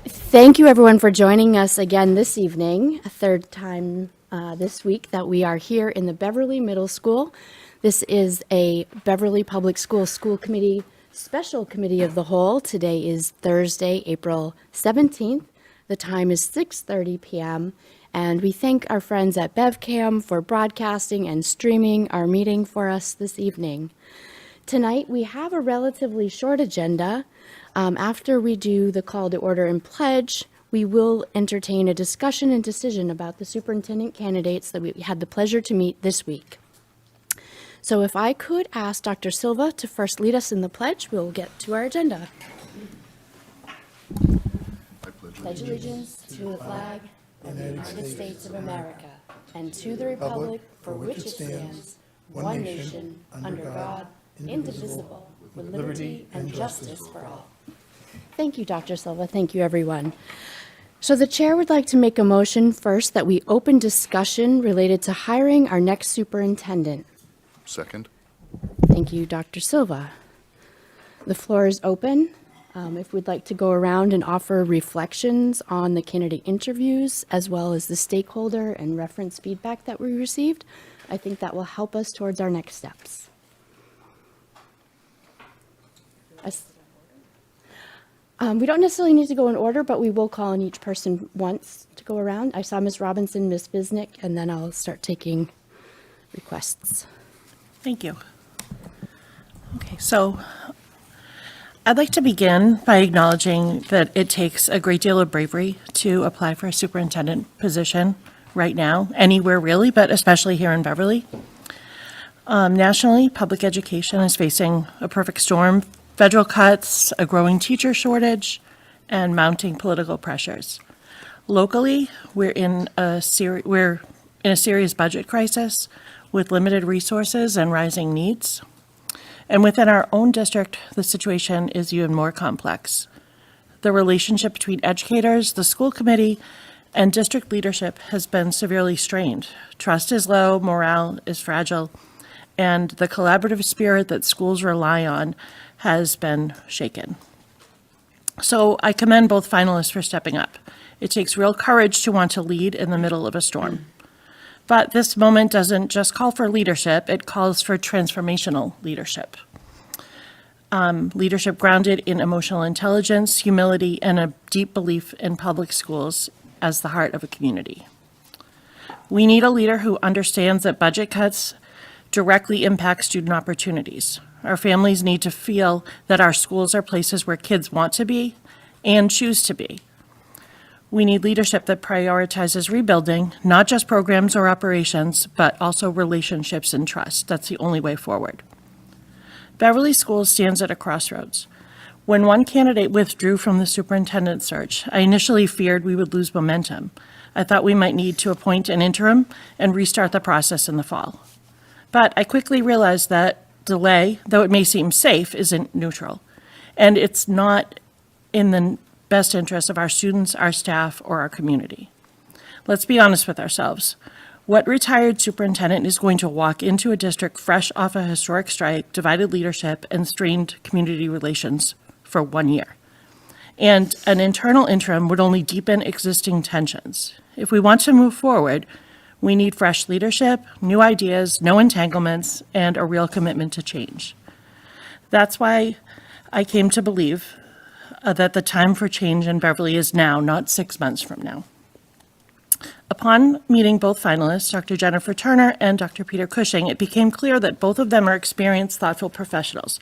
Thank you everyone for joining us again this evening, a third time this week that we are here in the Beverly Middle School. This is a Beverly Public Schools School Committee Special Committee of the Whole. Today is Thursday, April 17th. The time is 6:30 p.m. and we thank our friends at BevCam for broadcasting and streaming our meeting for us this evening. Tonight we have a relatively short agenda. After we do the call to order and pledge, we will entertain a discussion and decision about the superintendent candidates that we had the pleasure to meet this week. So if I could ask Dr. Silva to first lead us in the pledge, we'll get to our agenda. I Pledge allegiance to the flag of the United States of America and to the republic for which it stands, one nation, under God, indivisible, with liberty and justice for all. Thank you, Dr. Silva. Thank you, everyone. So the chair would like to make a motion first that we open discussion related to hiring our next superintendent. Second. Thank you, Dr. Silva. The floor is open. If we'd like to go around and offer reflections on the candidate interviews, as well as the stakeholder and reference feedback that we received, I think that will help us towards our next steps. We don't necessarily need to go in order, but we will call on each person once to go around. I saw Ms. Robinson, Ms. Bisnick, and then I'll start taking requests. Thank you. Okay, so I'd like to begin by acknowledging that it takes a great deal of bravery to apply for a superintendent position right now, anywhere really, but especially here in Beverly. Nationally, public education is facing a perfect storm: federal cuts, a growing teacher shortage, and mounting political pressures. Locally, we're in a serious budget crisis with limited resources and rising needs. And within our own district, the situation is even more complex. The relationship between educators, the school committee, and district leadership has been severely strained. Trust is low, morale is fragile, and the collaborative spirit that schools rely on has been shaken. So I commend both finalists for stepping up. It takes real courage to want to lead in the middle of a storm. But this moment doesn't just call for leadership, it calls for transformational leadership. Leadership grounded in emotional intelligence, humility, and a deep belief in public schools as the heart of a community. We need a leader who understands that budget cuts directly impact student opportunities. Our families need to feel that our schools are places where kids want to be and choose to be. We need leadership that prioritizes rebuilding, not just programs or operations, but also relationships and trust. That's the only way forward. Beverly Schools stands at a crossroads. When one candidate withdrew from the superintendent search, I initially feared we would lose momentum. I thought we might need to appoint an interim and restart the process in the fall. But I quickly realized that delay, though it may seem safe, isn't neutral. And it's not in the best interest of our students, our staff, or our community. Let's be honest with ourselves. What retired superintendent is going to walk into a district fresh off a historic strike, divided leadership, and strained community relations for 1 year? And an internal interim would only deepen existing tensions. If we want to move forward, we need fresh leadership, new ideas, no entanglements, and a real commitment to change. That's why I came to believe that the time for change in Beverly is now, not 6 months from now. Upon meeting both finalists, Dr. Jennifer Turner and Dr. Peter Cushing, it became clear that both of them are experienced, thoughtful professionals.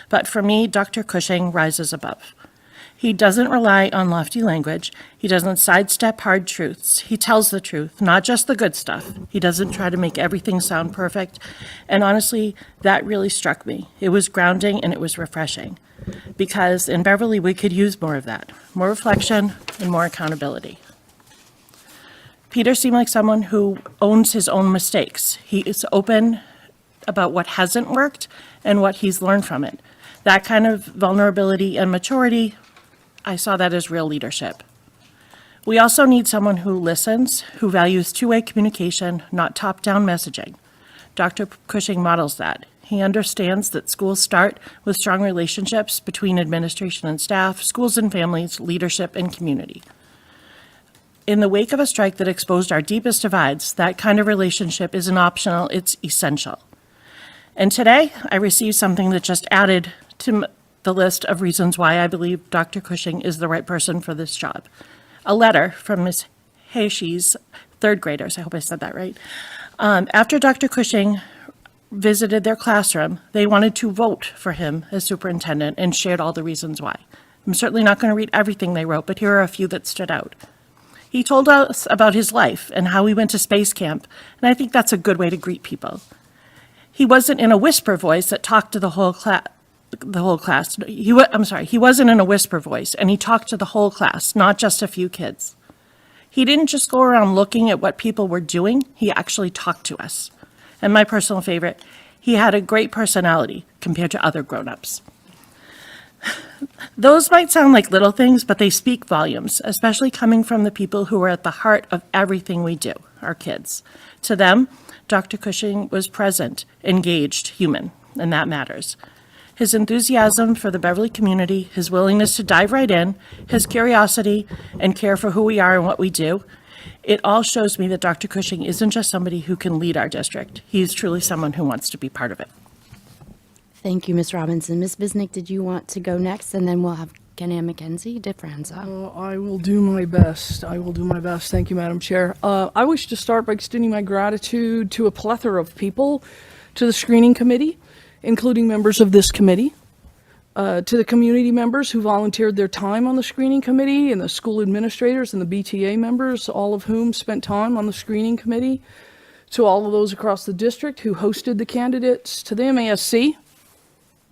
But for me, Dr. Cushing rises above. He doesn't rely on lofty language. He doesn't sidestep hard truths. He tells the truth, not just the good stuff. He doesn't try to make everything sound perfect. And honestly, that really struck me. It was grounding and it was refreshing. Because in Beverly, we could use more of that, more reflection and more accountability. Peter seemed like someone who owns his own mistakes. He is open about what hasn't worked and what he's learned from it. That kind of vulnerability and maturity, I saw that as real leadership. We also need someone who listens, who values two-way communication, not top-down messaging. Dr. Cushing models that. He understands that schools start with strong relationships between administration and staff, schools and families, leadership, and community. In the wake of a strike that exposed our deepest divides, that kind of relationship isn't optional, it's essential. And today, I received something that just added to the list of reasons why I believe Dr. Cushing is the right person for this job. A letter from Ms. Hayshi's third graders, I hope I said that right. After Dr. Cushing visited their classroom, they wanted to vote for him as superintendent and shared all the reasons why. I'm certainly not going to read everything they wrote, but here are a few that stood out. He told us about his life and how he went to space camp, and I think that's a good way to greet people. He wasn't in a whisper voice that talked to the whole class. He wasn't in a whisper voice, and he talked to the whole class, not just a few kids. He didn't just go around looking at what people were doing, he actually talked to us. And my personal favorite, he had a great personality compared to other grown-ups. Those might sound like little things, but they speak volumes, especially coming from the people who are at the heart of everything we do, our kids. To them, Dr. Cushing was present, engaged, human, and that matters. His enthusiasm for the Beverly community, his willingness to dive right in, his curiosity and care for who we are and what we do, it all shows me that Dr. Cushing isn't just somebody who can lead our district. He's truly someone who wants to be part of it. Thank you, Ms. Robinson. Ms. Bisnick, did you want to go next? And then we'll have Kenny and Mackenzie DeFranza. I will do my best. Thank you, Madam Chair. I wish to start by extending my gratitude to a plethora of people, to the screening committee, including members of this committee, to the community members who volunteered their time on the screening committee, and the school administrators and the BTA members, all of whom spent time on the screening committee, to all of those across the district who hosted the candidates, to the MASC.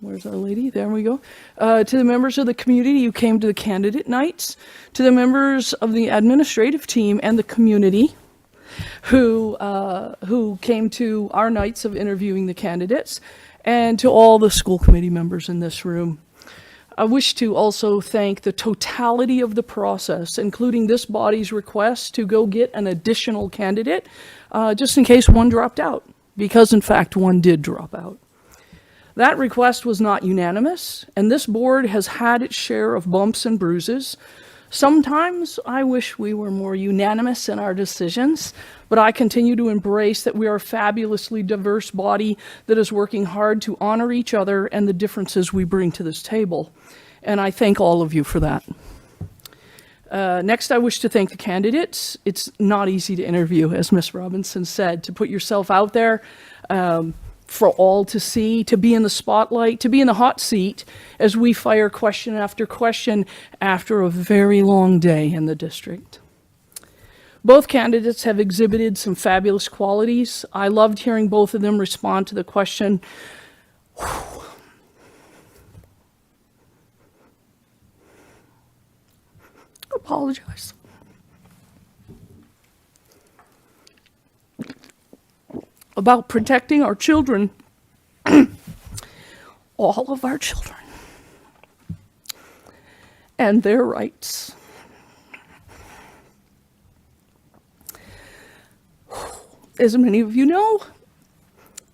Where's our lady? There we go. To the members of the community who came to the candidate nights, to the members of the administrative team and the community who came to our nights of interviewing the candidates, and to all the school committee members in this room. I wish to also thank the totality of the process, including this body's request to go get an additional candidate, just in case one dropped out, because in fact one did drop out. That request was not unanimous, and this board has had its share of bumps and bruises. Sometimes I wish we were more unanimous in our decisions, but I continue to embrace that we are a fabulously diverse body that is working hard to honor each other and the differences we bring to this table. And I thank all of you for that. Next, I wish to thank the candidates. It's not easy to interview, as Ms. Robinson said, to put yourself out there for all to see, to be in the spotlight, to be in the hot seat as we fire question after question after a very long day in the district. Both candidates have exhibited some fabulous qualities. I loved hearing both of them respond to the question, apologize. About protecting our children, all of our children, and their rights. As many of you know,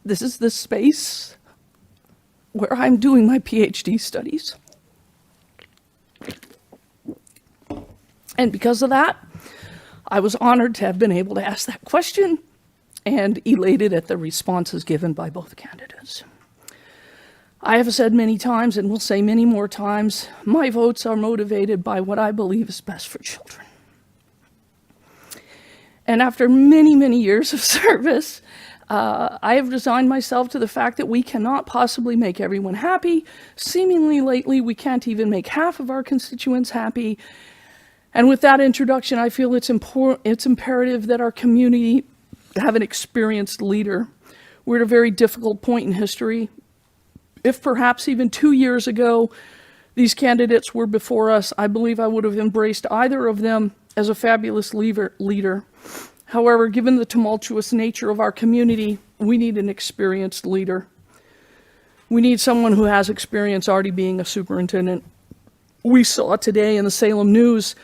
this is the space where I'm doing my PhD studies. And because of that, I was honored to have been able to ask that question and elated at the responses given by both candidates. I have said many times, and will say many more times, my votes are motivated by what I believe is best for children. And after many, many years of service, I have resigned myself to the fact that we cannot possibly make everyone happy. Seemingly lately, we can't even make half of our constituents happy. And with that introduction, I feel it's imperative that our community have an experienced leader. We're at a very difficult point in history. If perhaps even 2 years ago, these candidates were before us, I believe I would have embraced either of them as a fabulous leader. However, given the tumultuous nature of our community, we need an experienced leader. We need someone who has experience already being a superintendent. We saw today in the Salem News,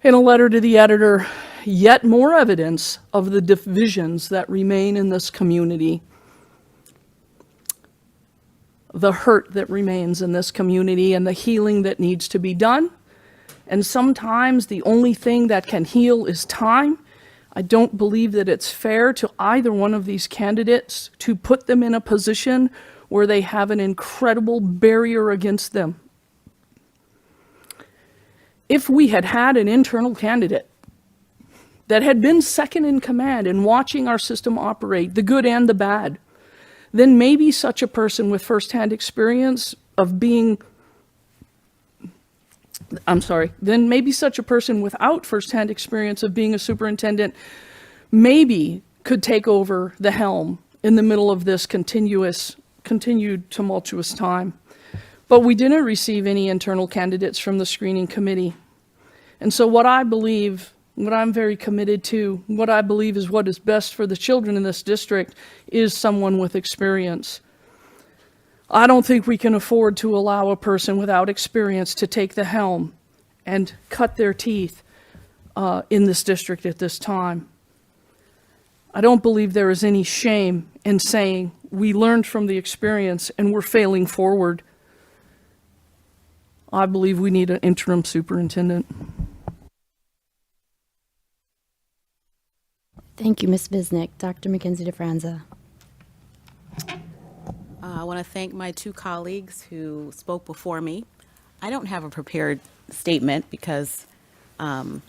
in a letter to the editor, yet more evidence of the divisions that remain in this community. the hurt that remains in this community and the healing that needs to be done. And sometimes the only thing that can heal is time. I don't believe that it's fair to either one of these candidates to put them in a position where they have an incredible barrier against them. If we had had an internal candidate that had been second in command in watching our system operate, the good and the bad, then maybe such a person with firsthand experience of being, then maybe such a person without firsthand experience of being a superintendent maybe could take over the helm in the middle of this continued tumultuous time. But we didn't receive any internal candidates from the screening committee. And so what I believe, what I'm very committed to, what I believe is what is best for the children in this district is someone with experience. I don't think we can afford to allow a person without experience to take the helm and cut their teeth in this district at this time. I don't believe there is any shame in saying we learned from the experience and we're failing forward. I believe we need an interim superintendent. Thank you, Ms. Visnick. Dr. Mackenzie DeFranza. I want to thank my two colleagues who spoke before me. I don't have a prepared statement because I'm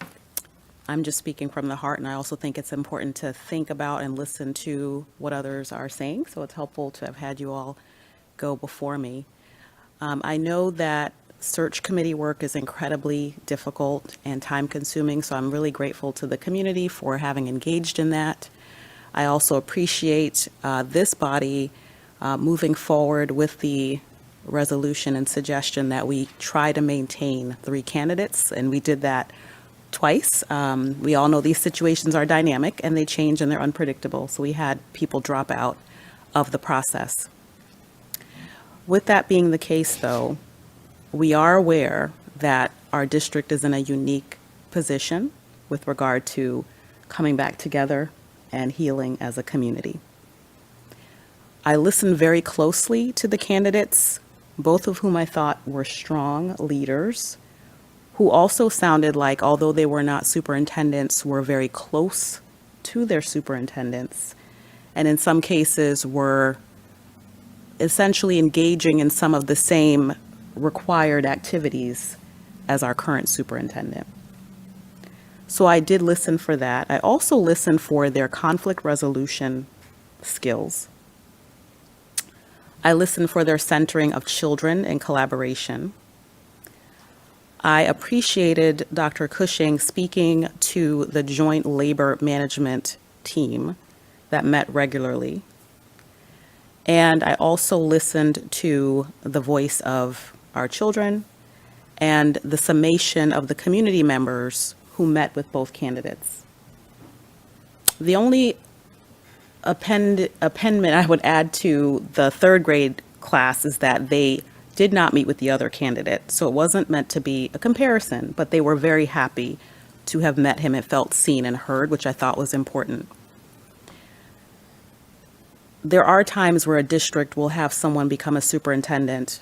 just speaking from the heart, and I also think it's important to think about and listen to what others are saying, so it's helpful to have had you all go before me. I know that search committee work is incredibly difficult and time-consuming, so I'm really grateful to the community for having engaged in that. I also appreciate this body moving forward with the resolution and suggestion that we try to maintain 3 candidates, and we did that twice. We all know these situations are dynamic and they change and they're unpredictable, so we had people drop out of the process. With that being the case, though, we are aware that our district is in a unique position with regard to coming back together and healing as a community. I listened very closely to the candidates, both of whom I thought were strong leaders, who also sounded like, although they were not superintendents, were very close to their superintendents, and in some cases were essentially engaging in some of the same required activities as our current superintendent. So I did listen for that. I also listened for their conflict resolution skills. I listened for their centering of children and collaboration. I appreciated Dr. Cushing speaking to the joint labor management team that met regularly. And I also listened to the voice of our children and the summation of the community members who met with both candidates. The only appendment I would add to the 3rd grade class is that they did not meet with the other candidate. So it wasn't meant to be a comparison, but they were very happy to have met him and felt seen and heard, which I thought was important. There are times where a district will have someone become a superintendent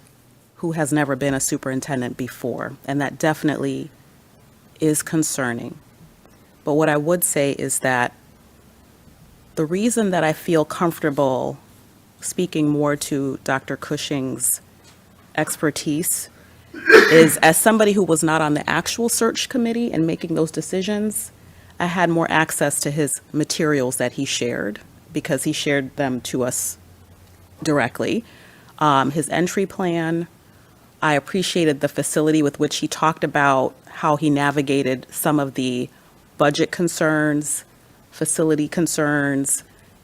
who has never been a superintendent before, and that definitely is concerning. But what I would say is that the reason that I feel comfortable speaking more to Dr. Cushing's expertise is, as somebody who was not on the actual search committee and making those decisions, I had more access to his materials that he shared because he shared them to us directly. His entry plan, I appreciated the facility with which he talked about how he navigated some of the budget concerns, facility concerns,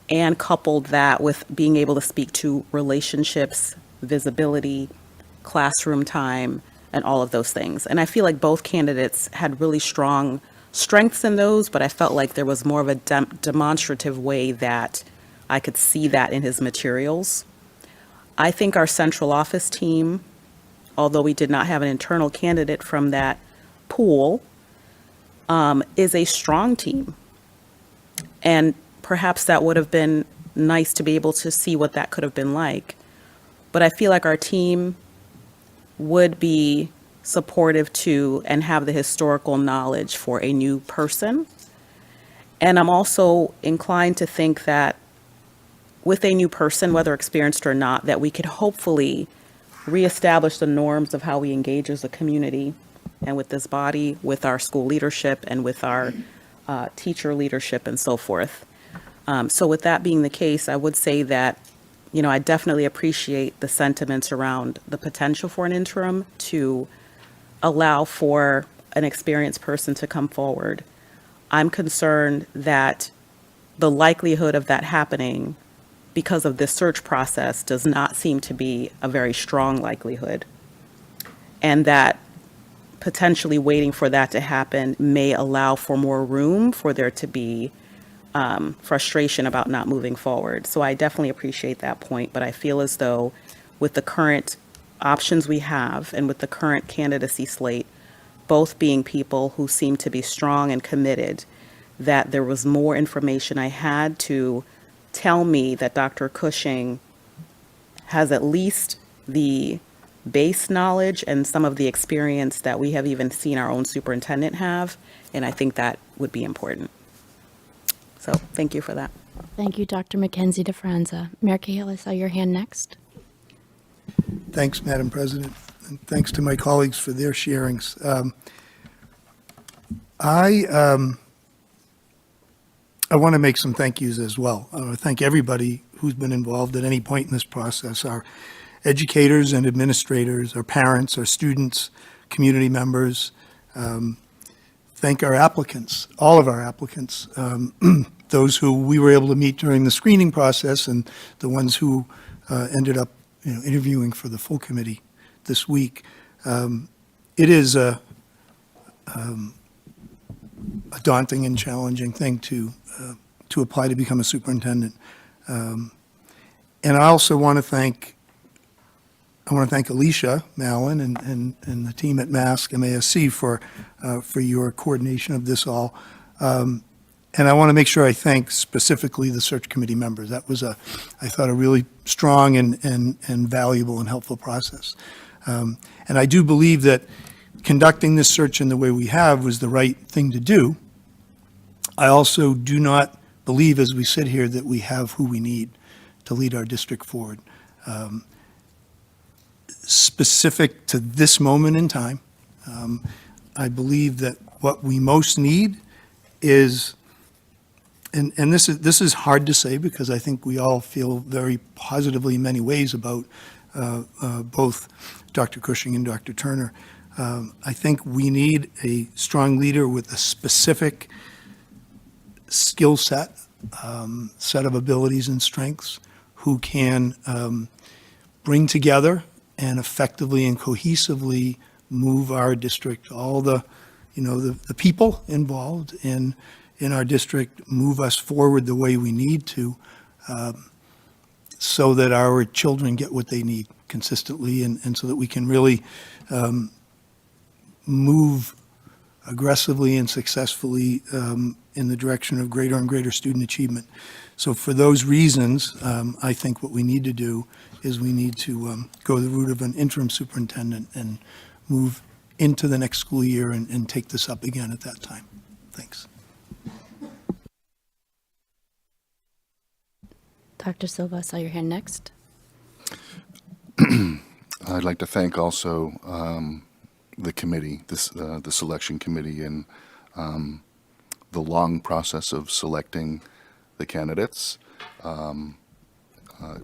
and coupled that with being able to speak to relationships, visibility, classroom time, and all of those things. And I feel like both candidates had really strong strengths in those, but I felt like there was more of a demonstrative way that I could see that in his materials. I think our central office team, although we did not have an internal candidate from that pool, is a strong team. And perhaps that would have been nice to be able to see what that could have been like. but I feel like our team would be supportive to and have the historical knowledge for a new person. And I'm also inclined to think that with a new person, whether experienced or not, that we could hopefully reestablish the norms of how we engage as a community and with this body, with our school leadership and with our teacher leadership and so forth. So with that being the case, I would say that, I definitely appreciate the sentiments around the potential for an interim to allow for an experienced person to come forward. I'm concerned that the likelihood of that happening because of this search process does not seem to be a very strong likelihood. And that potentially waiting for that to happen may allow for more room for there to be frustration about not moving forward. So I definitely appreciate that point, but I feel as though with the current options we have and with the current candidacy slate, both being people who seem to be strong and committed, that there was more information I had to tell me that Dr. Cushing has at least the base knowledge and some of the experience that we have even seen our own superintendent have, and I think that would be important. So thank you for that. Thank you, Dr. Mackenzie DeFranza. Mayor Cahill, I saw your hand next. Thanks, Madam President, and thanks to my colleagues for their sharings. I want to make some thank yous as well. I want to thank everybody who's been involved at any point in this process, our educators and administrators, our parents, our students, community members. Thank our applicants, all of our applicants, those who we were able to meet during the screening process and the ones who ended up interviewing for the full committee this week. It is a daunting and challenging thing to apply to become a superintendent. And I also want to thank Alicia Mallon and the team at MASC for your coordination of this all. And I want to make sure I thank specifically the search committee members. That was I thought, a really strong and valuable and helpful process. And I do believe that conducting this search in the way we have was the right thing to do. I also do not believe, as we sit here, that we have who we need to lead our district forward. Specific to this moment in time, I believe that what we most need is, and this is hard to say because I think we all feel very positively in many ways about both Dr. Cushing and Dr. Turner. I think we need a strong leader with a specific skill set, set of abilities and strengths, who can bring together and effectively and cohesively move our district, all the people involved in our district, move us forward the way we need to, so that our children get what they need consistently, and so that we can really move aggressively and successfully in the direction of greater and greater student achievement. So for those reasons, I think what we need to do is we need to go the route of an interim superintendent and move into the next school year and take this up again at that time. Thanks. Dr. Silva, I saw your hand next. I'd like to thank also the committee, the selection committee, and the long process of selecting the candidates.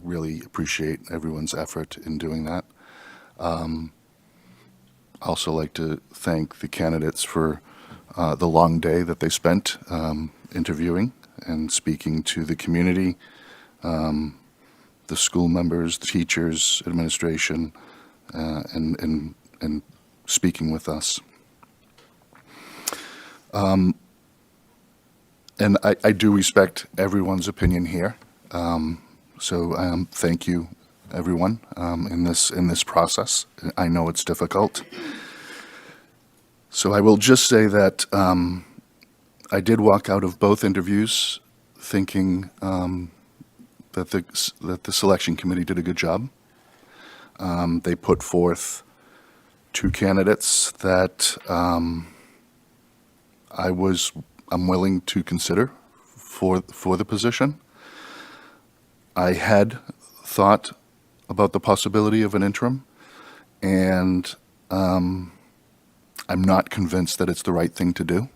Really appreciate everyone's effort in doing that. Also like to thank the candidates for the long day that they spent interviewing and speaking to the community, the school members, the teachers, administration, and speaking with us. And I do respect everyone's opinion here. So thank you, everyone, in this process. I know it's difficult. So I will just say that I did walk out of both interviews thinking that the selection committee did a good job. They put forth two candidates that I'm willing to consider for the position. I had thought about the possibility of an interim, and I'm not convinced that it's the right thing to do.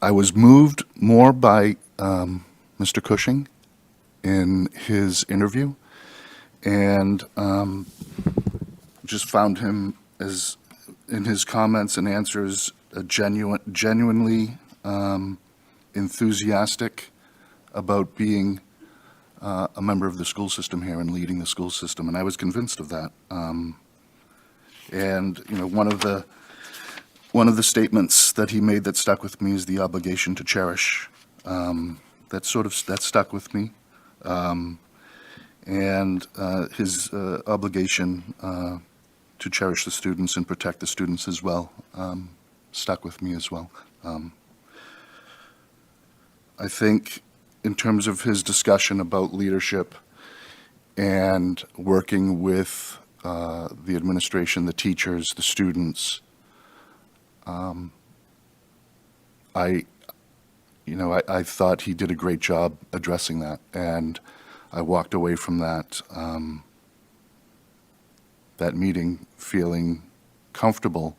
I was moved more by Mr. Cushing in his interview, and just found him, as in his comments and answers, a genuinely enthusiastic about being a member of the school system here and leading the school system, and I was convinced of that. And one of the statements that he made that stuck with me is the obligation to cherish. That stuck with me. And his obligation to cherish the students and protect the students as well stuck with me as well. I think in terms of his discussion about leadership and working with the administration, the teachers, the students, I thought he did a great job addressing that, and I walked away from that meeting feeling comfortable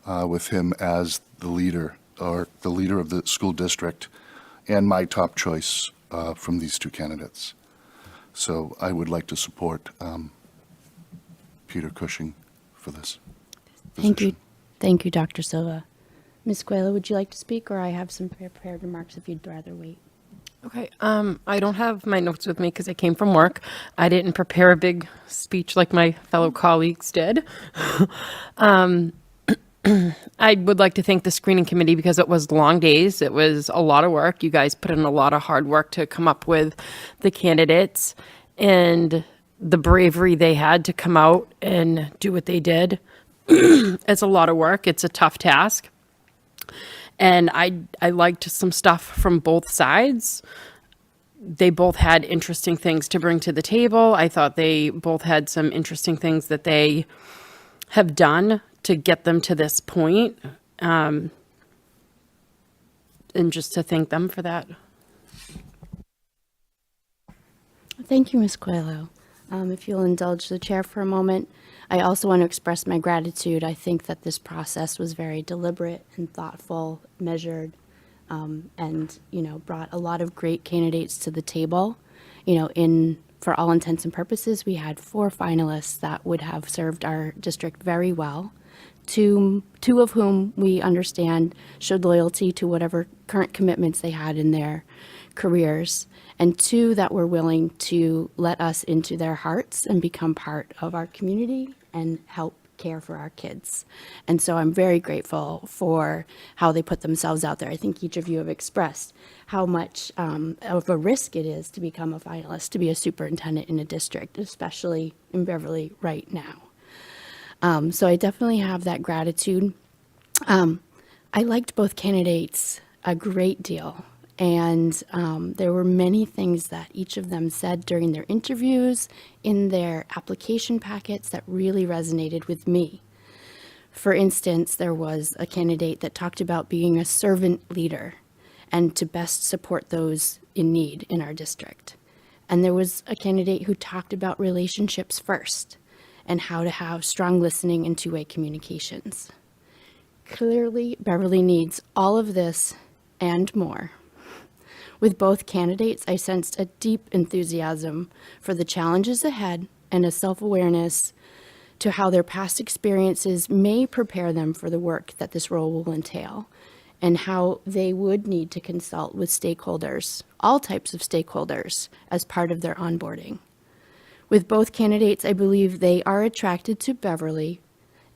with him as the leader, or the leader of the school district, and my top choice from these two candidates. So I would like to support Peter Cushing for this Thank you. position. Thank you, Dr. Silva. Ms. Coelho, would you like to speak, or I have some prepared remarks if you'd rather wait? Okay, I don't have my notes with me because I came from work. I didn't prepare a big speech like my fellow colleagues did. I would like to thank the screening committee because it was long days. It was a lot of work. You guys put in a lot of hard work to come up with the candidates, and the bravery they had to come out and do what they did. It's a lot of work. It's a tough task. And I liked some stuff from both sides. They both had interesting things to bring to the table. I thought they both had some interesting things that they have done to get them to this point. And just to thank them for that. Thank you, Ms. Coelho. If you'll indulge the chair for a moment, I also want to express my gratitude. I think that this process was very deliberate and thoughtful, measured, and, brought a lot of great candidates to the table. For all intents and purposes, we had 4 finalists that would have served our district very well. Two of whom we understand showed loyalty to whatever current commitments they had in their careers, and 2 that were willing to let us into their hearts and become part of our community and help care for our kids. And so I'm very grateful for how they put themselves out there. I think each of you have expressed how much of a risk it is to become a finalist, to be a superintendent in a district, especially in Beverly right now. So I definitely have that gratitude. I liked both candidates a great deal. And there were many things that each of them said during their interviews, in their application packets, that really resonated with me. For instance, there was a candidate that talked about being a servant leader and to best support those in need in our district. And there was a candidate who talked about relationships first and how to have strong listening and two-way communications. Clearly, Beverly needs all of this and more. With both candidates, I sensed a deep enthusiasm for the challenges ahead and a self-awareness to how their past experiences may prepare them for the work that this role will entail, and how they would need to consult with stakeholders, all types of stakeholders, as part of their onboarding. With both candidates, I believe they are attracted to Beverly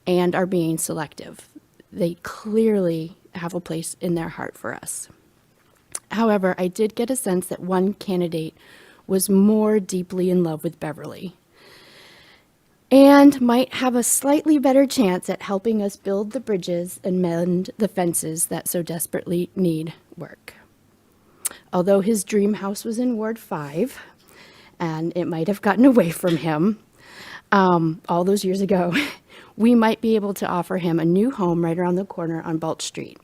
and are being selective. They clearly have a place in their heart for us. However, I did get a sense that one candidate was more deeply in love with Beverly and might have a slightly better chance at helping us build the bridges and mend the fences that so desperately need work. Although his dream house was in Ward 5, and it might have gotten away from him all those years ago, we might be able to offer him a new home right around the corner on Balch Street.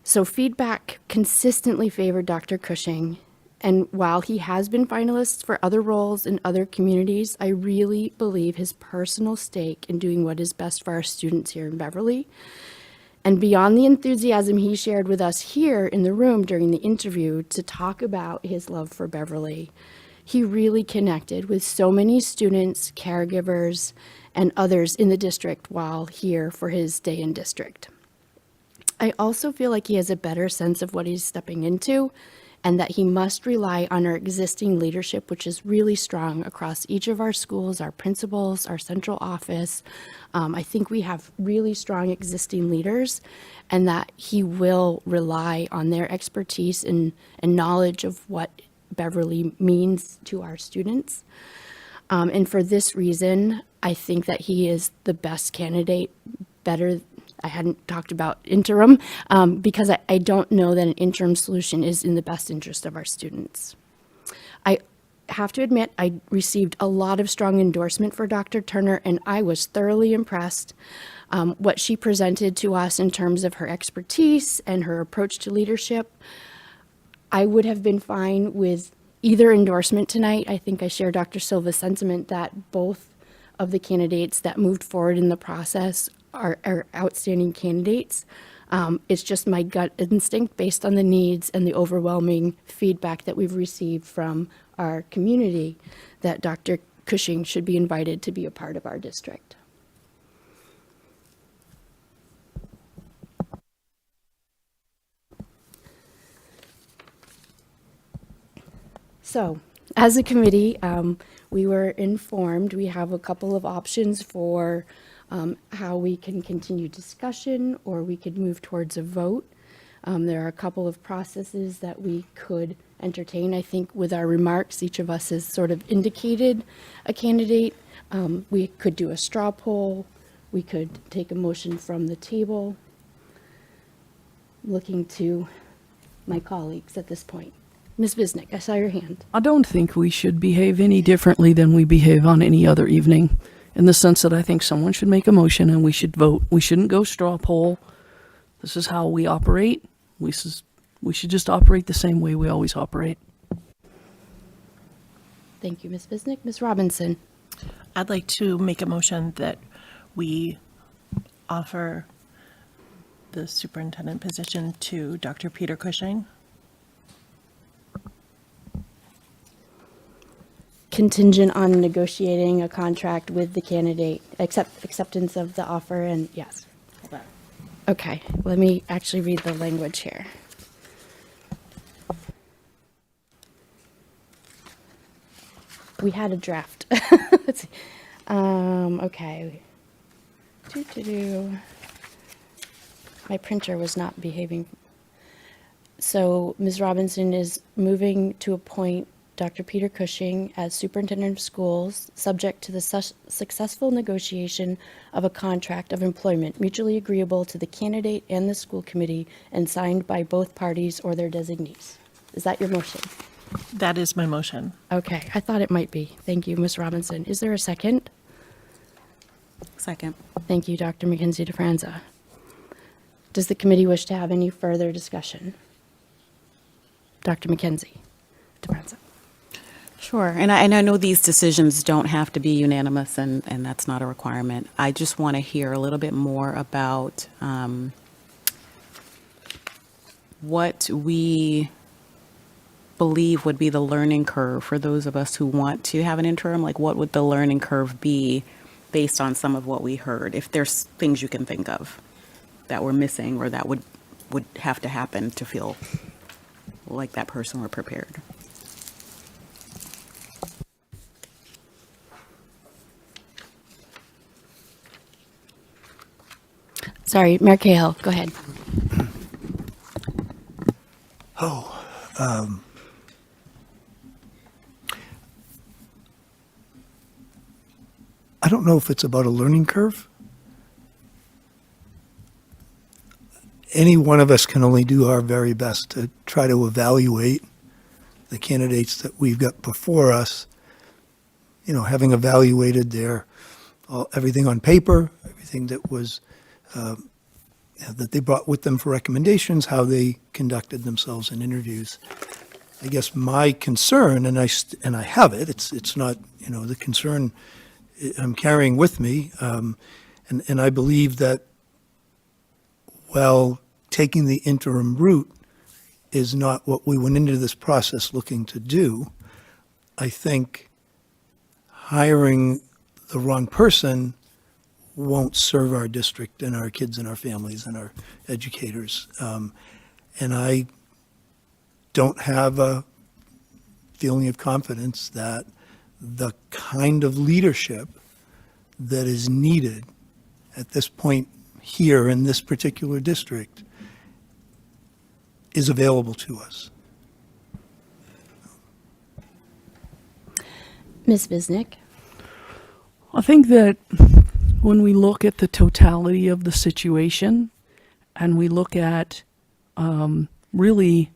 So feedback consistently favored Dr. Cushing, and while he has been finalist for other roles in other communities, I really believe his personal stake in doing what is best for our students here in Beverly. And beyond the enthusiasm he shared with us here in the room during the interview to talk about his love for Beverly, he really connected with so many students, caregivers, and others in the district while here for his day in district. I also feel like he has a better sense of what he's stepping into, and that he must rely on our existing leadership, which is really strong across each of our schools, our principals, our central office. I think we have really strong existing leaders, and that he will rely on their expertise and knowledge of what Beverly means to our students. And for this reason, I think that he is the best candidate, I hadn't talked about interim, because I don't know that an interim solution is in the best interest of our students. I have to admit, I received a lot of strong endorsement for Dr. Turner, and I was thoroughly impressed. What she presented to us in terms of her expertise and her approach to leadership, I would have been fine with either endorsement tonight. I think I share Dr. Silva's sentiment that both of the candidates that moved forward in the process are outstanding candidates. It's just my gut instinct based on the needs and the overwhelming feedback that we've received from our community that Dr. Cushing should be invited to be a part of our district. So, as a committee, we were informed we have a couple of options for how we can continue discussion, or we could move towards a vote. There are a couple of processes that we could entertain. I think with our remarks, each of us has sort of indicated a candidate. We could do a straw poll. We could take a motion from the table. Looking to my colleagues at this point. Ms. Visnick, I saw your hand. I don't think we should behave any differently than we behave on any other evening, in the sense that I think someone should make a motion and we should vote. We shouldn't go straw poll. This is how we operate. We should just operate the same way we always operate. Thank you, Ms. Visnick. Ms. Robinson. I'd like to make a motion that we offer the superintendent position to Dr. Peter Cushing. Contingent on negotiating a contract with the candidate, acceptance of the offer, and yes. Okay, let me actually read the language here. We had a draft. Let's see. Okay. My printer was not behaving. So Ms. Robinson is moving to appoint Dr. Peter Cushing as superintendent of schools, subject to the successful negotiation of a contract of employment mutually agreeable to the candidate and the school committee and signed by both parties or their designees. Is that your motion? That is my motion. Okay, I thought it might be. Thank you, Ms. Robinson. Is there a second? Second. Thank you, Dr. Mackenzie DeFranza. Does the committee wish to have any further discussion? Dr. Mackenzie DeFranza. Sure, and I know these decisions don't have to be unanimous, and that's not a requirement. I just want to hear a little bit more about what we believe would be the learning curve for those of us who want to have an interim. Like, what would the learning curve be based on some of what we heard? If there's things you can think of that we're missing or that would have to happen to feel like that person were prepared. Sorry, Mayor Cahill, go ahead. I don't know if it's about a learning curve. any one of us can only do our very best to try to evaluate the candidates that we've got before us, you know, having evaluated their, everything on paper, everything that was, that they brought with them for recommendations, how they conducted themselves in interviews. I guess my concern, and I have it, it's not, you know, the concern I'm carrying with me, and I believe that while taking the interim route is not what we went into this process looking to do, I think hiring the wrong person won't serve our district and our kids and our families and our educators. And I don't have a feeling of confidence that the kind of leadership that is needed at this point here in this particular district is available to us. Ms. Bisnick? I think that when we look at the totality of the situation and we look at really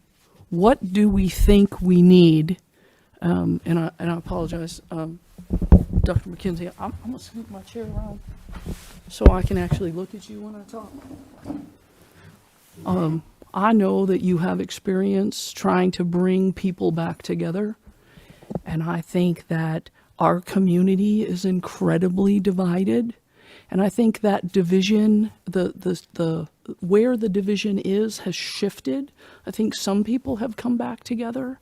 what do we think we need, and I apologize, Dr. McKenzie, I'm going to scoot my chair around so I can actually look at you when I talk. I know that you have experience trying to bring people back together, and I think that our community is incredibly divided, and I think that division, the where the division is has shifted. I think some people have come back together,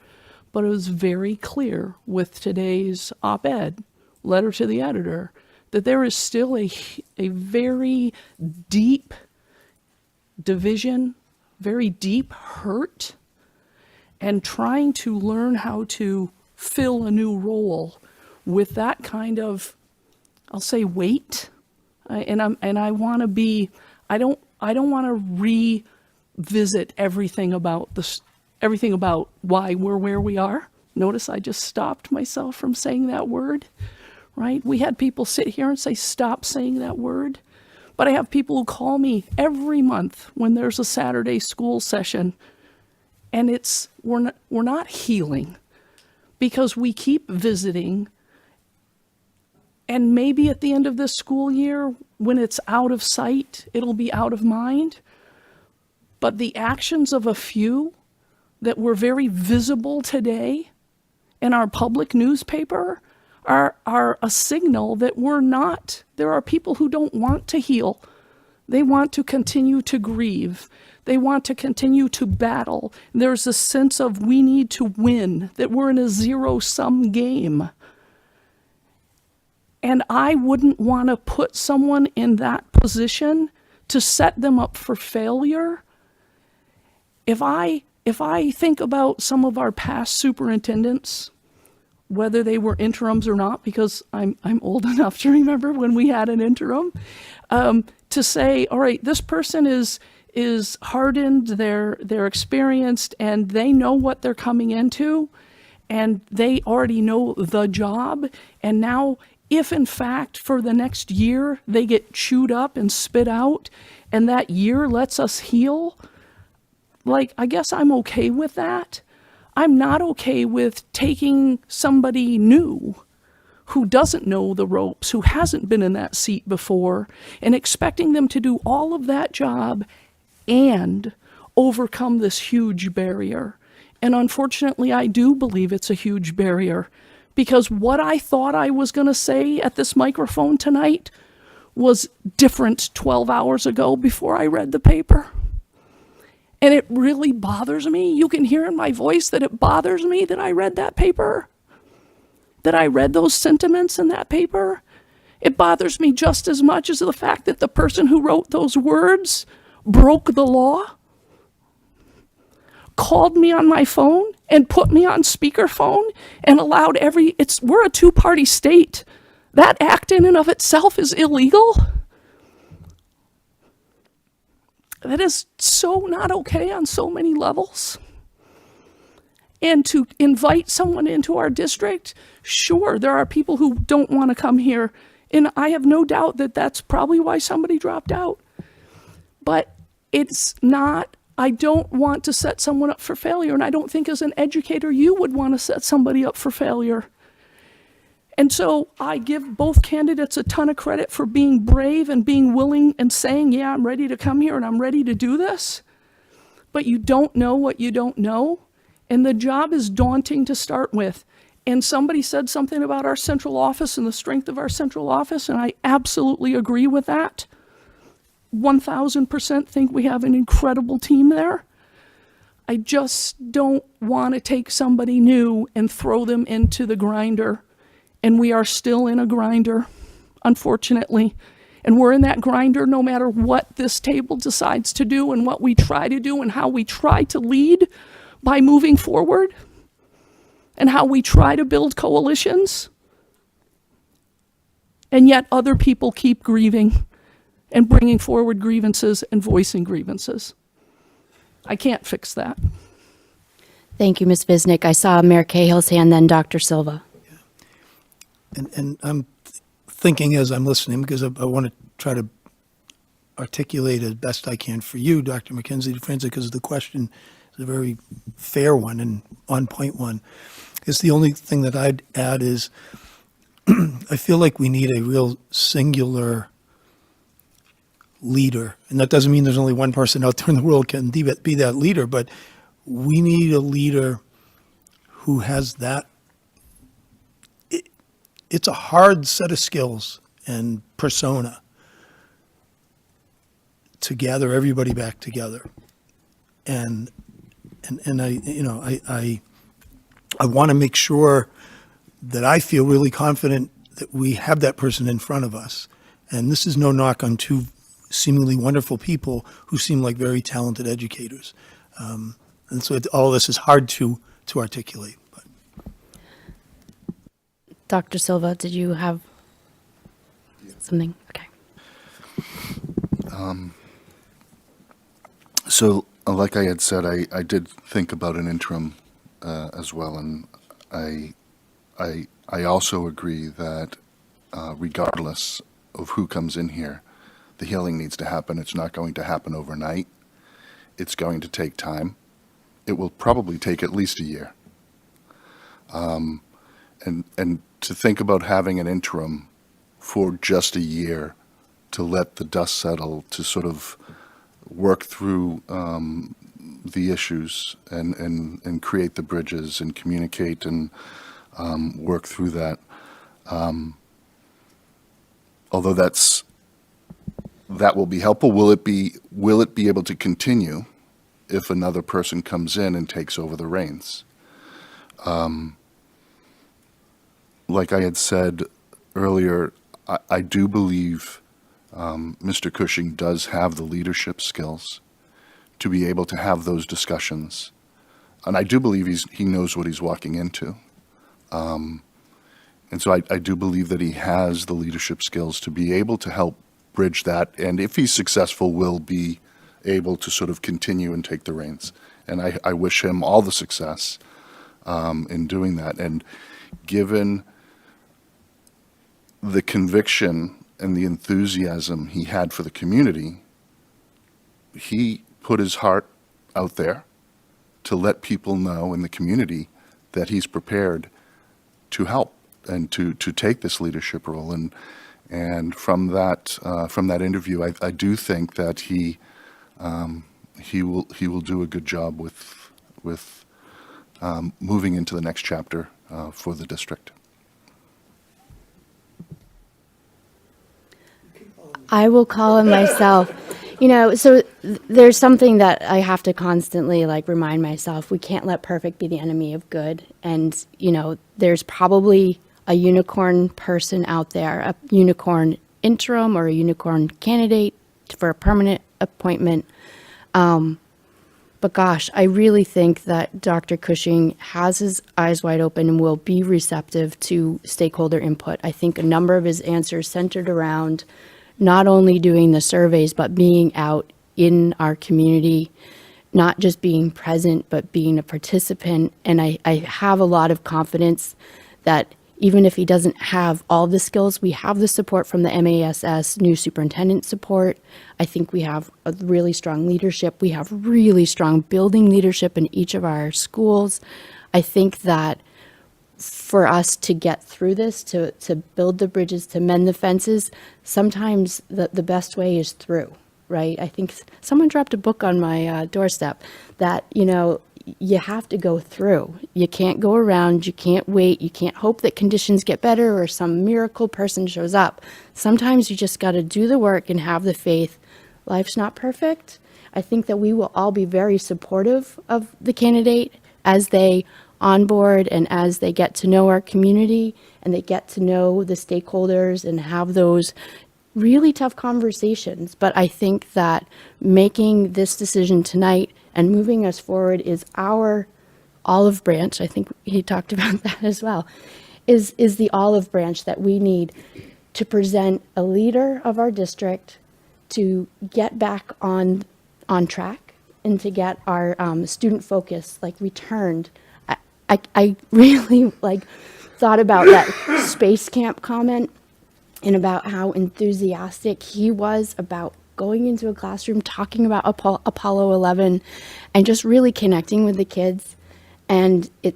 but it was very clear with today's op-ed, letter to the editor, that there is still a very deep division, very deep hurt, and trying to learn how to fill a new role with that kind of, I'll say, weight. And I want to be, I don't want to revisit everything about why we're where we are. Notice I just stopped myself from saying that word, right? We had people sit here and say, stop saying that word. But I have people who call me every month when there's a Saturday school session, and we're not healing because we keep visiting. And maybe at the end of this school year, when it's out of sight, it'll be out of mind. But the actions of a few that were very visible today in our public newspaper are a signal that we're not. There are people who don't want to heal. They want to continue to grieve. They want to continue to battle. There's a sense of we need to win, that we're in a zero-sum game. And I wouldn't want to put someone in that position to set them up for failure. If I think about some of our past superintendents, whether they were interims or not, because I'm old enough to remember when we had an interim, to say, all right, this person is hardened, they're experienced, and they know what they're coming into, and they already know the job, and now if in fact for the next year they get chewed up and spit out, and that year lets us heal, like, I guess I'm okay with that. I'm not okay with taking somebody new who doesn't know the ropes, who hasn't been in that seat before, and expecting them to do all of that job and overcome this huge barrier. And unfortunately, I do believe it's a huge barrier, because what I thought I was going to say at this microphone tonight was different 12 hours ago before I read the paper. And it really bothers me. You can hear in my voice that it bothers me that I read that paper, that I read those sentiments in that paper. It bothers me just as much as the fact that the person who wrote those words broke the law, called me on my phone and put me on speakerphone and allowed we're a two-party state. That act in and of itself is illegal. That is so not okay on so many levels. And to invite someone into our district, sure, there are people who don't want to come here, and I have no doubt that that's probably why somebody dropped out. But it's not, I don't want to set someone up for failure, and I don't think as an educator you would want to set somebody up for failure. And so I give both candidates a ton of credit for being brave and being willing and saying, yeah, I'm ready to come here and I'm ready to do this. But you don't know what you don't know, and the job is daunting to start with. And somebody said something about our central office and the strength of our central office, and I absolutely agree with that. 1,000% think we have an incredible team there. I just don't want to take somebody new and throw them into the grinder. And we are still in a grinder, unfortunately. And we're in that grinder no matter what this table decides to do and what we try to do and how we try to lead by moving forward and how we try to build coalitions. And yet other people keep grieving and bringing forward grievances and voicing grievances. I can't fix that. Thank you, Ms. Visnick. I saw Mayor Cahill's hand, then Dr. Silva. And I'm thinking as I'm listening, because I want to try to articulate as best I can for you, Dr. McKenzie DeFrancis, because the question is a very fair one and on point one. It's the only thing that I'd add is I feel like we need a real singular leader. And that doesn't mean there's only one person out there in the world can be that leader, but we need a leader who has that. It's a hard set of skills and persona to gather everybody back together. And I want to make sure that I feel really confident that we have that person in front of us. And this is no knock on two seemingly wonderful people who seem like very talented educators. And so all of this is hard to articulate. But. Dr. Silva, did you have something? Okay. So, like I had said, I did think about an interim as well, and I also agree that regardless of who comes in here, the healing needs to happen. It's not going to happen overnight. It's going to take time. It will probably take at least a year. And to think about having an interim for just a year to let the dust settle, to sort of work through the issues and create the bridges and communicate and work through that. Although that will be helpful, will it be able to continue if another person comes in and takes over the reins? Like I had said earlier, I do believe Mr. Cushing does have the leadership skills to be able to have those discussions. And I do believe he knows what he's walking into. And so I do believe that he has the leadership skills to be able to help bridge that. And if he's successful, will be able to sort of continue and take the reins. And I wish him all the success in doing that. And given the conviction and the enthusiasm he had for the community, he put his heart out there to let people know in the community that he's prepared to help and to take this leadership role. And from that interview, I do think that he will do a good job with moving into the next chapter for the district. I will call him myself. So there's something that I have to constantly remind myself. We can't let perfect be the enemy of good. And, there's probably a unicorn person out there, a unicorn interim or a unicorn candidate for a permanent appointment. But gosh, I really think that Dr. Cushing has his eyes wide open and will be receptive to stakeholder input. I think a number of his answers centered around not only doing the surveys, but being out in our community, not just being present, but being a participant. And I have a lot of confidence that even if he doesn't have all the skills, we have the support from the MASS new superintendent support. I think we have a really strong leadership. We have really strong building leadership in each of our schools. I think that for us to get through this, to build the bridges, to mend the fences, sometimes the best way is through, right? I think someone dropped a book on my doorstep that, you have to go through. You can't go around, you can't wait, you can't hope that conditions get better or some miracle person shows up. Sometimes you just got to do the work and have the faith. Life's not perfect. I think that we will all be very supportive of the candidate as they onboard and as they get to know our community and they get to know the stakeholders and have those really tough conversations. But I think that making this decision tonight and moving us forward is our olive branch. I think he talked about that as well, is the olive branch that we need to present a leader of our district to get back on track and to get our student focus returned. I really thought about that space camp comment and about how enthusiastic he was about going into a classroom, talking about Apollo 11 and just really connecting with the kids. And it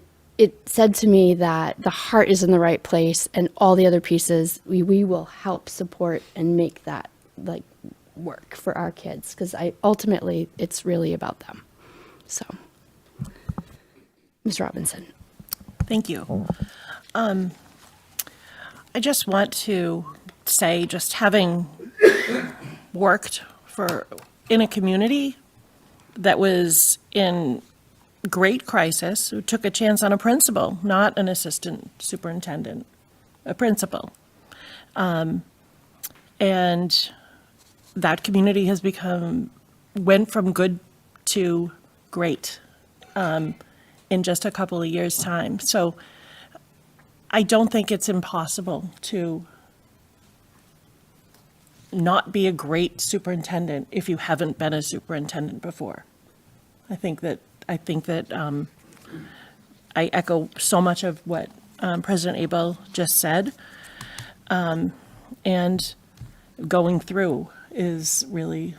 said to me that the heart is in the right place and all the other pieces, we will help support and make that work for our kids. Because ultimately, it's really about them. So, Ms. Robinson. Thank you. I just want to say, just having worked in a community that was in great crisis, who took a chance on a principal, not an assistant superintendent, a principal. And that community has went from good to great in just a couple of years' time. So I don't think it's impossible to not be a great superintendent if you haven't been a superintendent before. I think that I echo so much of what President Abel just said. And going through is really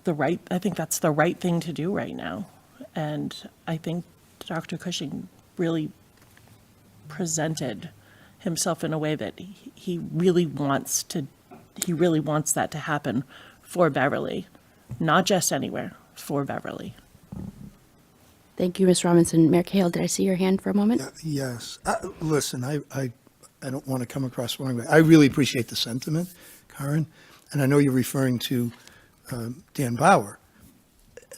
I think that's the right thing to do right now. And I think Dr. Cushing really presented himself in a way that he really wants that to happen for Beverly, not just anywhere, for Beverly. Thank you, Ms. Robinson. Mayor Cahill, did I see your hand for a moment? Yes. Listen, I don't want to come across the wrong way. I really appreciate the sentiment, Karen, and I know you're referring to Dan Bauer.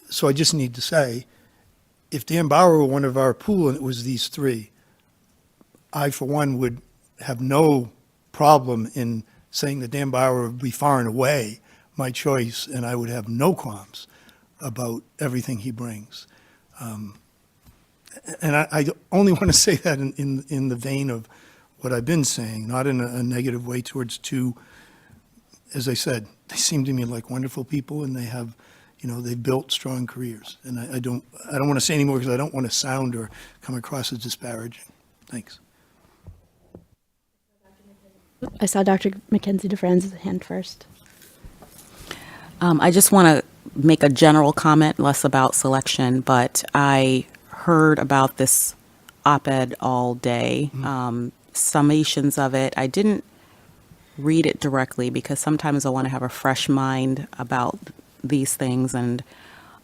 So I just need to say, if Dan Bauer were one of our pool and it was these three, I, for one, would have no problem in saying that Dan Bauer would be far and away my choice, and I would have no qualms about everything he brings. And I only want to say that in the vein of what I've been saying, not in a negative way towards two. As I said, they seem to me like wonderful people, and they have, they've built strong careers. And I don't want to say any more because I don't want to sound or come across as disparaging. Thanks. I saw Dr. Mackenzie DeFran's hand first. I just want to make a general comment, less about selection, but I heard about this op-ed all day, summations of it. I didn't read it directly because sometimes I want to have a fresh mind about these things, but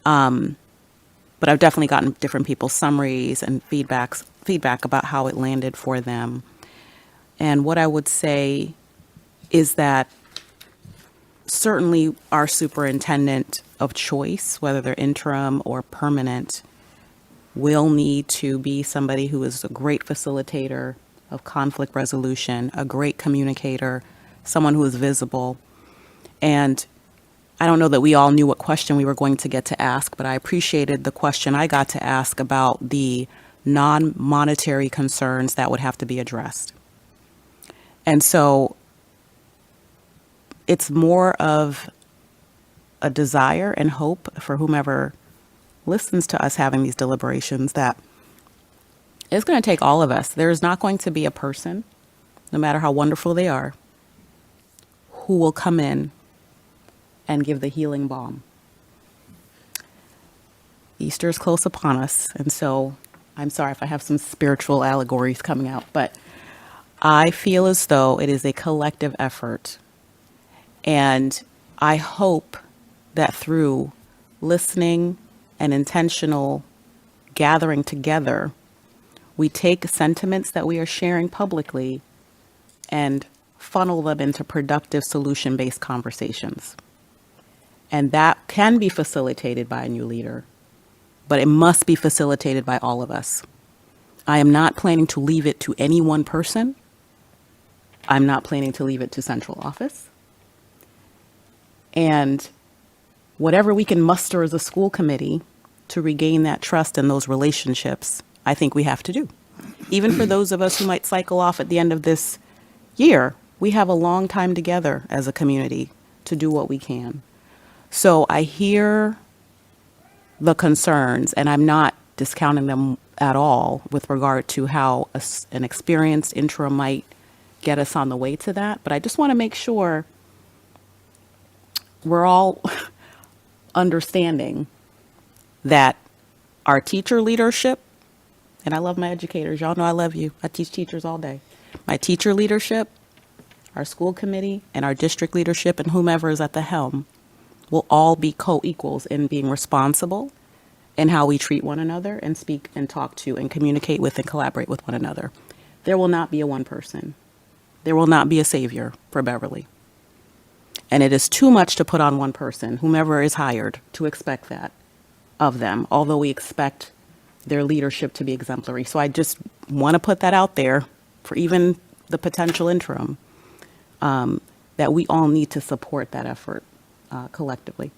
I've definitely gotten different people's summaries and feedback about how it landed for them. And what I would say is that certainly our superintendent of choice, whether they're interim or permanent, will need to be somebody who is a great facilitator of conflict resolution, a great communicator, someone who is visible. And I don't know that we all knew what question we were going to get to ask, but I appreciated the question I got to ask about the non-monetary concerns that would have to be addressed. And so it's more of a desire and hope for whomever listens to us having these deliberations that it's going to take all of us. There is not going to be a person no matter how wonderful they are, who will come in and give the healing balm. Easter is close upon us, and so I'm sorry if I have some spiritual allegories coming out, but I feel as though it is a collective effort. And I hope that through listening and intentional gathering together, we take sentiments that we are sharing publicly and funnel them into productive solution-based conversations. And that can be facilitated by a new leader, but it must be facilitated by all of us. I am not planning to leave it to any one person. I'm not planning to leave it to central office. And whatever we can muster as a school committee to regain that trust and those relationships, I think we have to do. Even for those of us who might cycle off at the end of this year, we have a long time together as a community to do what we can. So I hear the concerns, and I'm not discounting them at all with regard to how an experienced interim might get us on the way to that. But I just want to make sure we're all understanding that our teacher leadership, and I love my educators, y'all know I love you. I teach teachers all day. My teacher leadership, our school committee, and our district leadership, and whomever is at the helm, will all be co-equals in being responsible in how we treat one another and speak and talk to and communicate with and collaborate with one another. There will not be a one person. There will not be a savior for Beverly. And it is too much to put on one person, whomever is hired, to expect that of them, although we expect their leadership to be exemplary. So I just want to put that out there for even the potential interim, that we all need to support that effort collectively.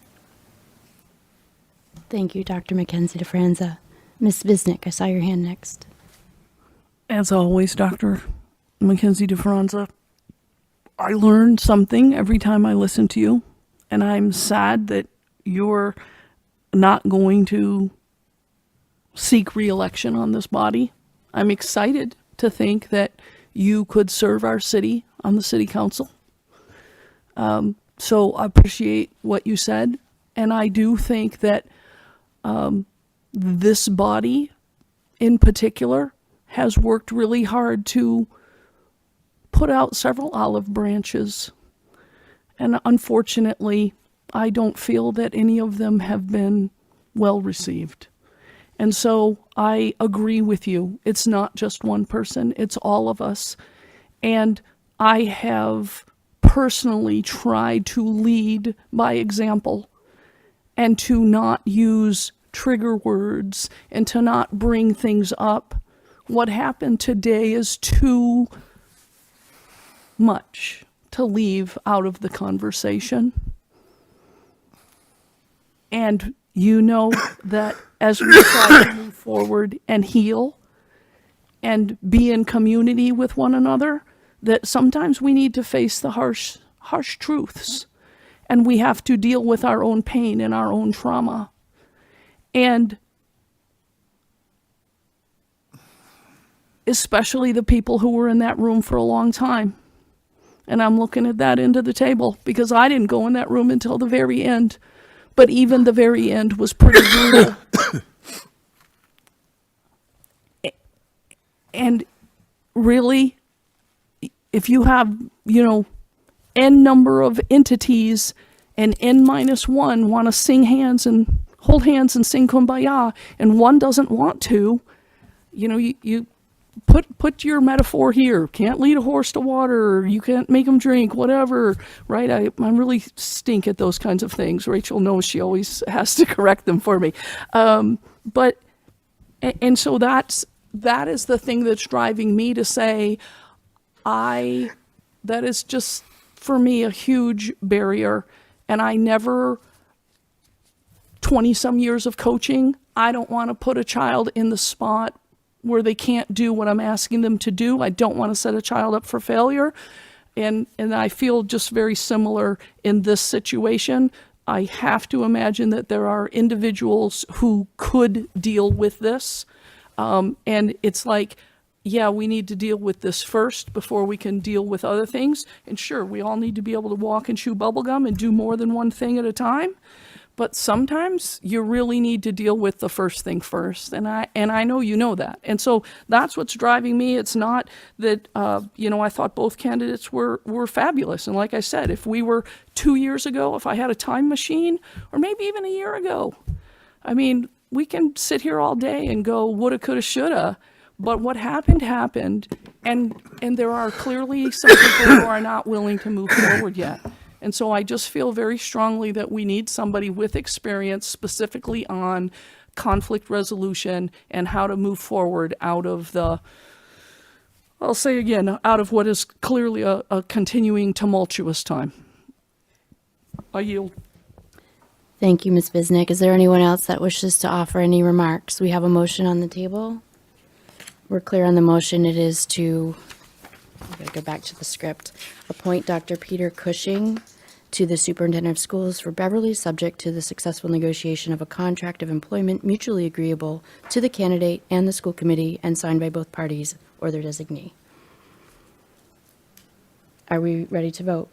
Thank you, Dr. Mackenzie DeFranza. Ms. Visnick, I saw your hand next. As always, Dr. Mackenzie DeFranza, I learn something every time I listen to you, and I'm sad that you're not going to seek re-election on this body. I'm excited to think that you could serve our city on the city council. So I appreciate what you said, and I do think that this body in particular has worked really hard to put out several olive branches. And unfortunately, I don't feel that any of them have been well received. And so I agree with you. It's not just one person, it's all of us. And I have personally tried to lead by example and to not use trigger words and to not bring things up. What happened today is too much to leave out of the conversation. And you know that as we try to move forward and heal and be in community with one another, that sometimes we need to face the harsh truths, and we have to deal with our own pain and our own trauma. And especially the people who were in that room for a long time. And I'm looking at that end of the table because I didn't go in that room until the very end. But even the very end was pretty brutal. And really, if you have, n number of entities and n-1 want to sing hands and hold hands and sing Kumbaya, and one doesn't want to, you put your metaphor here. Can't lead a horse to water, you can't make him drink, whatever, right? I really stink at those kinds of things. Rachel knows, she always has to correct them for me. So that is the thing that's driving me to say, that is just, for me, a huge barrier. And I never, 20-some years of coaching, I don't want to put a child in the spot where they can't do what I'm asking them to do. I don't want to set a child up for failure. And I feel just very similar in this situation. I have to imagine that there are individuals who could deal with this. And it's like, yeah, we need to deal with this first before we can deal with other things. And sure, we all need to be able to walk and chew bubblegum and do more than one thing at a time. But sometimes you really need to deal with the first thing first, and I know you know that, and so that's what's driving me. It's not that I thought both candidates were fabulous, and like I said, if we were 2 years ago, if I had a time machine, or maybe even a year ago, I mean, we can sit here all day and go woulda, coulda, shoulda, but what happened happened, and there are clearly some people who are not willing to move forward yet. And so I just feel very strongly that we need somebody with experience specifically on conflict resolution and how to move forward out of I'll say again, out of what is clearly a continuing tumultuous time. I yield. Thank you, Ms. Bisnick. Is there anyone else that wishes to offer any remarks? We have a motion on the table. We're clear on the motion. It is to, I gotta go back to the script, appoint Dr. Peter Cushing to the Superintendent of Schools for Beverly, subject to the successful negotiation of a contract of employment mutually agreeable to the candidate and the school committee and signed by both parties or their designee. Are we ready to vote?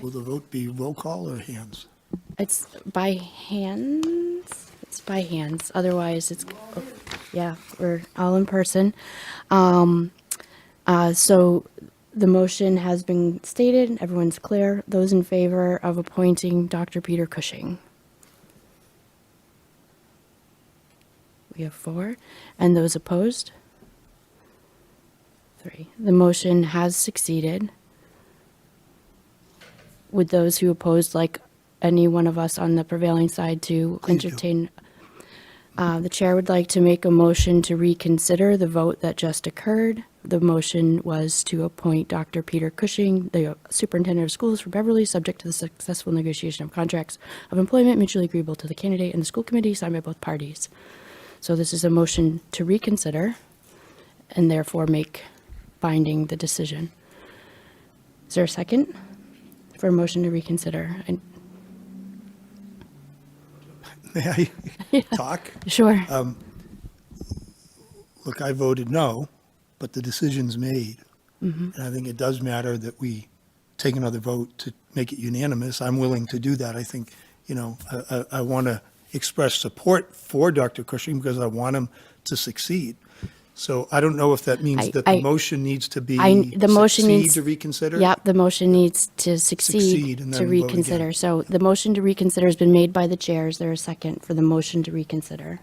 Will the vote be roll call or hands? It's by hands. It's by hands. Otherwise, it's, yeah, we're all in person. So the motion has been stated. Everyone's clear. Those in favor of appointing Dr. Peter Cushing? We have 4. And those opposed? 3. The motion has succeeded. Would those who opposed like any one of us on the prevailing side to Please do. entertain? The chair would like to make a motion to reconsider the vote that just occurred. The motion was to appoint Dr. Peter Cushing, the Superintendent of Schools for Beverly, subject to the successful negotiation of contracts of employment mutually agreeable to the candidate and the school committee, signed by both parties. So this is a motion to reconsider and therefore make binding the decision. Is there a second for a motion to reconsider? May I talk? Sure. Look, I voted no, but the decision's made. And I think it does matter that we take another vote to make it unanimous. I'm willing to do that. I think, I want to express support for Dr. Cushing because I want him to succeed. So I don't know if that means that the motion needs to be the motion succeed needs to reconsider? Yep, the motion needs to Succeed succeed and to then vote reconsider. again. So the motion to reconsider has been made by the chair. Is there a second for the motion to reconsider?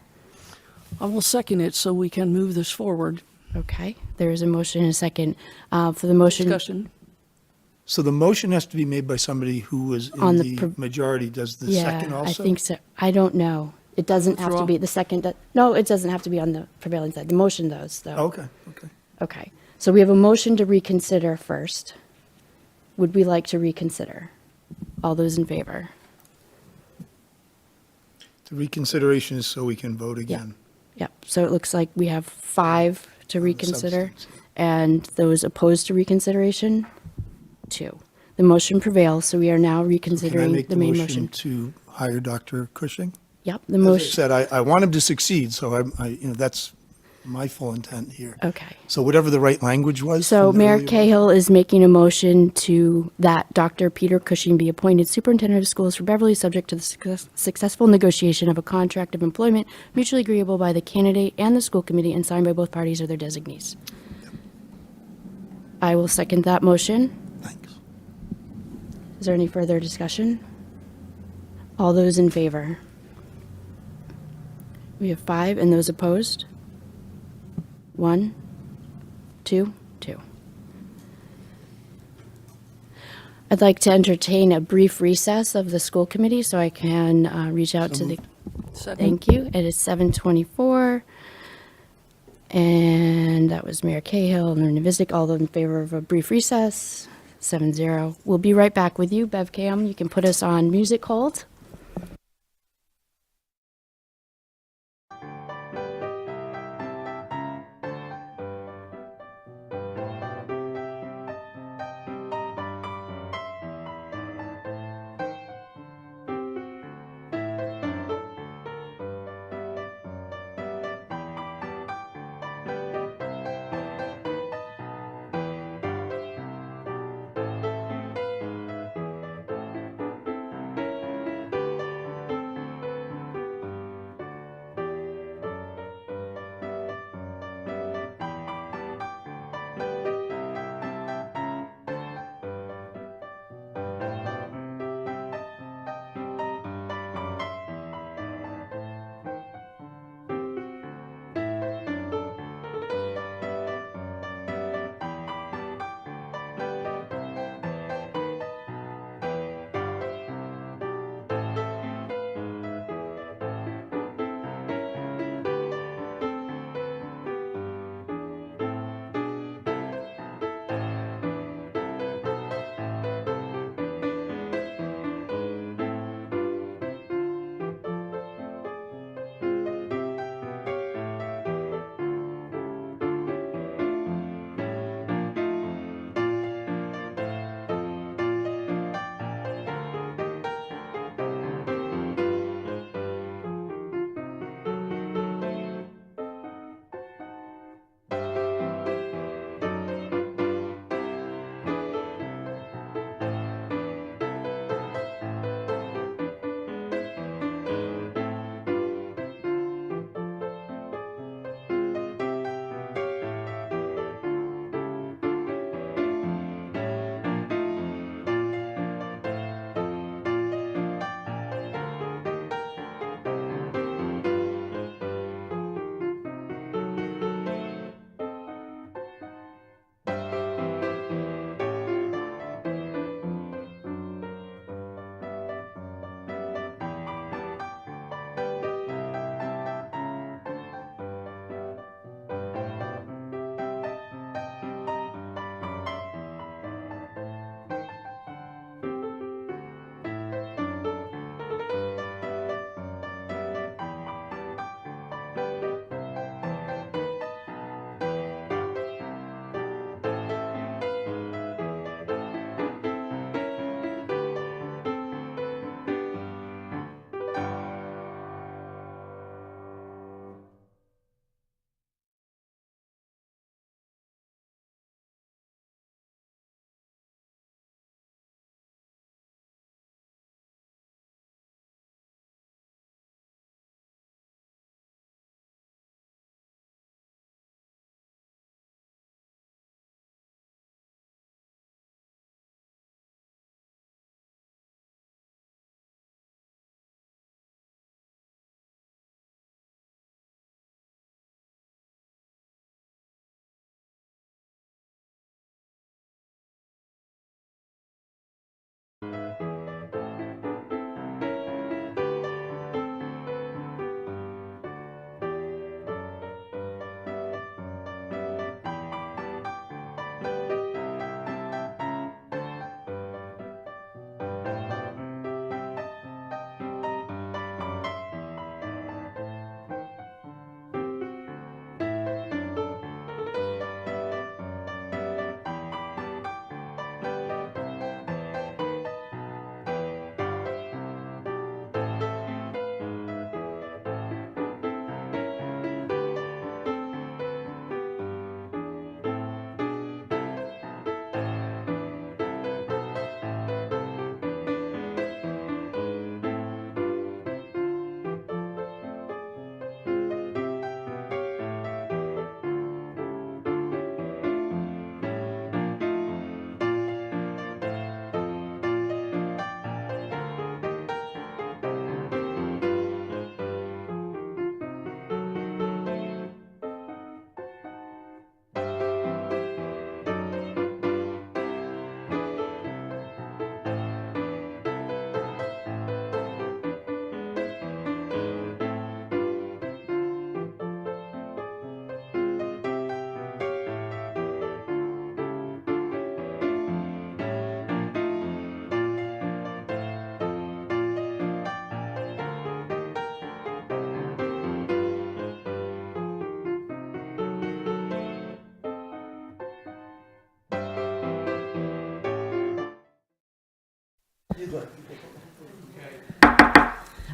I will second it so we can move this forward. Okay, there is a motion and a second for the motion. Discussion. So the motion has to be made by somebody who was in On the the majority. Does the Yeah, second also? I think so. I don't know. It doesn't have to Withdraw. be the second. No, it doesn't have to be on the prevailing side. The motion does, though. Okay. Okay, so we have a motion to reconsider first. Would we like to reconsider? All those in favor? The reconsideration is so we can vote again. Yep, so it looks like we have 5 to reconsider, substance. and those opposed to reconsideration, 2. The motion prevails, so we are now Can I reconsidering make the the main motion motion. to hire Dr. Cushing? Yep, the As I motion, said, I want him to succeed, so that's my full intent here. okay. So whatever the right language was. So from the Mayor earlier- Cahill is making a motion to that Dr. Peter Cushing be appointed Superintendent of Schools for Beverly, subject to the successful negotiation of a contract of employment mutually agreeable by the candidate and the school committee and signed by both parties or their designees. I will second that motion. Thanks. Is there any further discussion? All those in favor? We have 5, and those opposed? 1, 2, 2. I'd like to entertain a brief recess of the school committee so I can reach out to the, Second. thank you. It is 7:24. And that was Mayor Cahill and Lorna Visick, all in favor of a brief recess, 7-0. We'll be right back with you. BevCam, you can put us on music hold.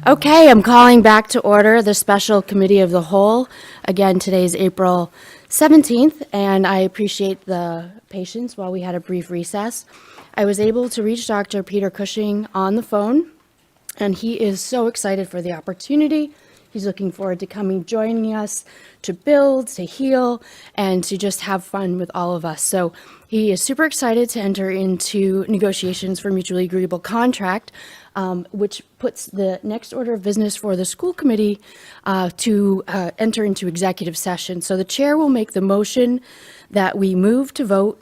Okay, I'm calling back to order the special committee of the whole. Again, today's April 17th, and I appreciate the patience while we had a brief recess. I was able to reach Dr. Peter Cushing on the phone, and he is so excited for the opportunity. He's looking forward to joining us to build, to heal, and to just have fun with all of us. So he is super excited to enter into negotiations for mutually agreeable contract, which puts the next order of business for the school committee to enter into executive session. So the chair will make the motion that we move to vote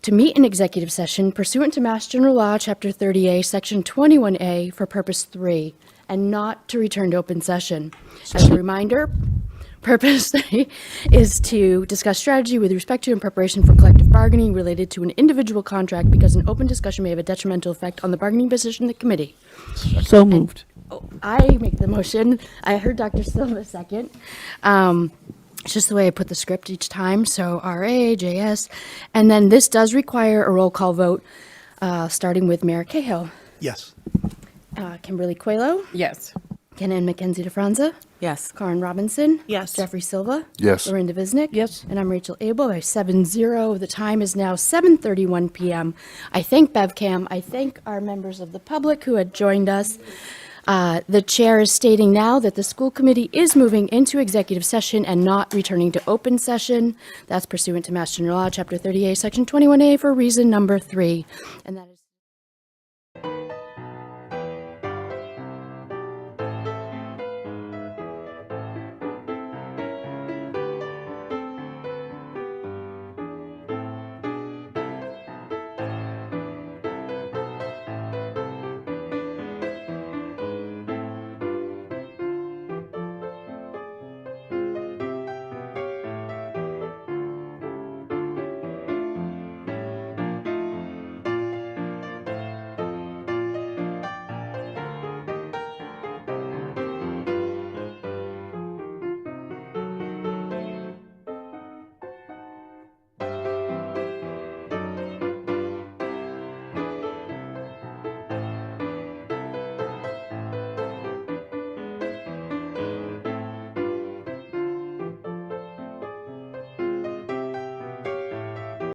to meet in executive session pursuant to Mass General Law, Chapter 30A, Section 21A, for purpose 3, and not to return to open session. As a reminder, purpose 3 is to discuss strategy with respect to and preparation for collective bargaining related to an individual contract because an open discussion may have a detrimental effect on the bargaining position of the committee. So moved. I make the motion. I heard Dr. Silva second. It's just the way I put the script each time, so RA, JS. And then this does require a roll call vote, starting with Mayor Cahill. Yes. Kimberly Coelho, Yes. Ken Ann McKenzie DeFranza, Yes. Karen Robinson. Yes. Jeffrey Silva. Yes. Lorinda Visnick. Yes. And I'm Rachel Abel by 7-0. The time is now 7:31 p.m. I thank BevCam. I thank our members of the public who had joined us. The chair is stating now that the school committee is moving into executive session and not returning to open session. That's pursuant to Mass General Law, Chapter 38, Section 21A, for reason number 3. And that is